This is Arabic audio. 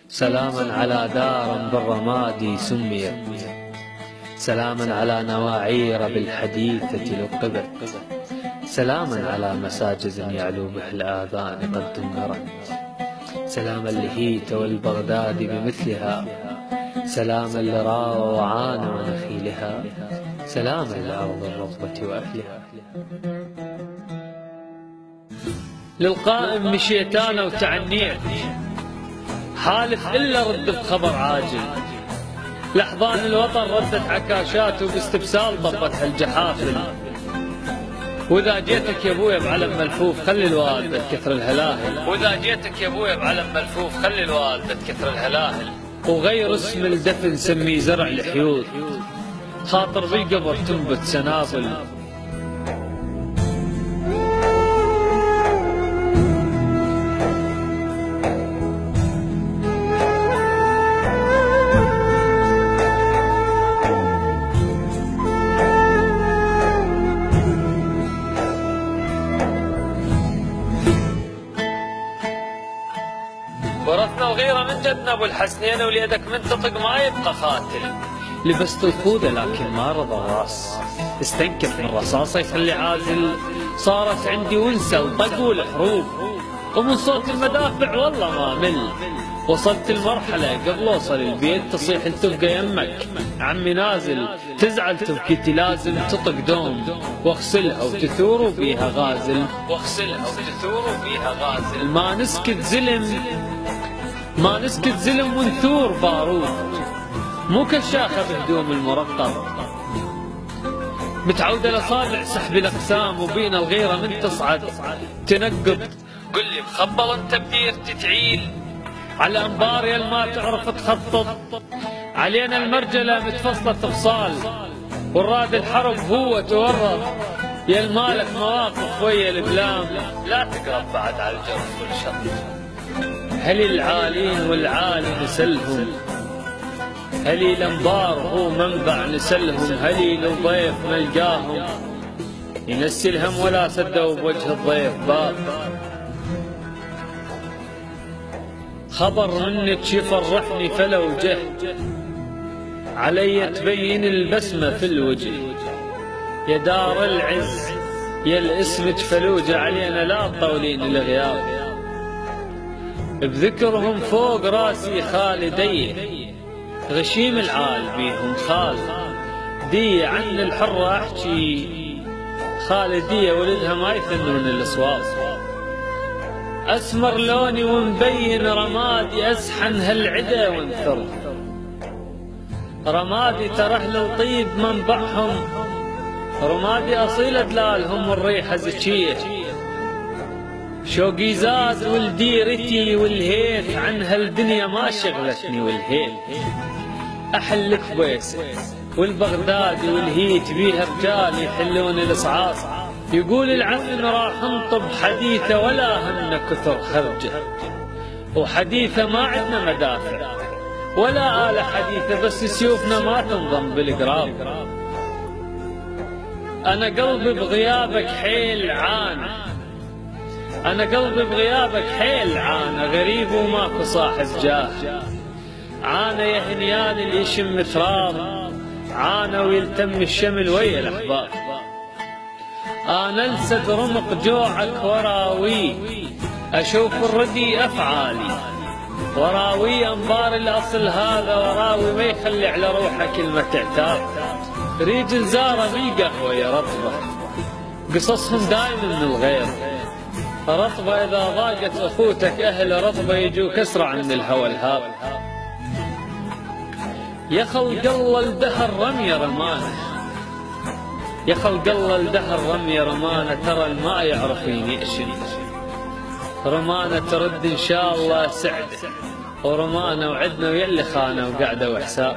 سلاما على دار بالرماد سميت، سلاما على نواعير بالحديثة لقبت، سلاما على مساجد يعلو به الآذان قد دمرت، سلاما لهيت والبغداد بمثلها، سلاما لراوى وعان ونخيلها، سلاما لأرض الرطبة وأهلها. للقائم مشيت أنا وتعنيت، حالف إلا رد بخبر عاجل، لحظان الوطن ردت عكاشاته باستبسال ضبتها الجحافل، وإذا جيتك يا أبويا بعلم ملفوف خلي الوالدة تكثر الهلاهل، وإذا جيتك يا أبويا بعلم ملفوف خلي الوالدة تكثر الهلاهل، وغير اسم الدفن سمي زرع الحيوث، خاطر بالقبر تنبت سنابل. ورثنا الغيرة من جدنا ابو الحسنين، وليدك من تطق ما يبقى خاتل، لبست الخوذة لكن ما رضى الراس، استنكف من رصاصة يخلي عازل، صارت عندي ونسة وطق والحروب، ومن صوت المدافع والله ما مل، وصلت المرحلة قبل اوصل البيت تصيح تبقى يمك عمي نازل، تزعل تبكي لازم تطق دوم، واغسلها وتثور بيها غازل، واغسلها وتثور بيها غازل، ما نسكت زلم ما نسكت زلم ونثور بارود، مو كشاخة بهدوم المرقب، متعودة الأصابع سحب الأقسام، وبينا الغيرة من تصعد تنقب، قل لي مخبل انت بديرتي تعيل، على أنبار يا ما تعرف تخطط، علينا المرجلة متفصلة تفصال، والراد الحرب هو تورط، يا المالك مواقف ويا البلام، لا تقرب بعد على الجرف والشط، هل العالين والعالي نسلهم، هلي الانبار هو منبع نسلهم، هلي لو ضيف ملقاهم ينسي الهم ولا سدوا بوجه الضيف باب، خبر منك يفرحني فلو جه، علي تبين البسمة في الوجه، يا دار العز يا الاسم تفلوجة، علينا لا تطولين الغياب، بذكرهم فوق راسي خالديه، غشيم العال بيهم خال، دي عن الحرة احكي خالدية، ولدها ما يثنون الاصوات، اسمر لوني ومبين رمادي، ازحن هالعدا وانثر، رمادي ترى اهل الطيب منبعهم، رمادي اصيل دلالهم والريحة زكية، شوقي زاد ولديرتي والهيت، عن هالدنيا ما شغلتني والهيت، احلك بيسك والبغدادي والهيت، بيها رجال يحلون الاصعاص، يقول العم راح انطب حديثه ولا همنا كثر خرجه، وحديثه ما عندنا مدافع ولا آلة حديثة، بس سيوفنا ما تنضم بالقراب، انا قلبي بغيابك حيل عانى، أنا قلبي بغيابك حيل عانى، غريب وماكو صاحب جاه، عانى يا هنيان اللي يشم تراب، عانى ويلتم الشمل ويا الأحباب، أنا أنسد رمق جوعك وراوي، أشوف الردي أفعالي، وراوي أنبار الأصل هذا، وراوي ما يخلي على روحه كلمة عتاب، ريج الزارة بالقهوة يا رطبة، قصصهم دايما من الغير، رطبة إذا ضاقت أخوتك أهل رطبة يجوك أسرع من الهوى الهاب، يا خلق الله الدهر رمي رمانة، يا خلق الله الدهر رمي رمانة، ترى الماء يعرف ينشن، رمانة ترد إن شاء الله سعده، ورمانة وعدنا ويلي خانة وقعدة وحساب.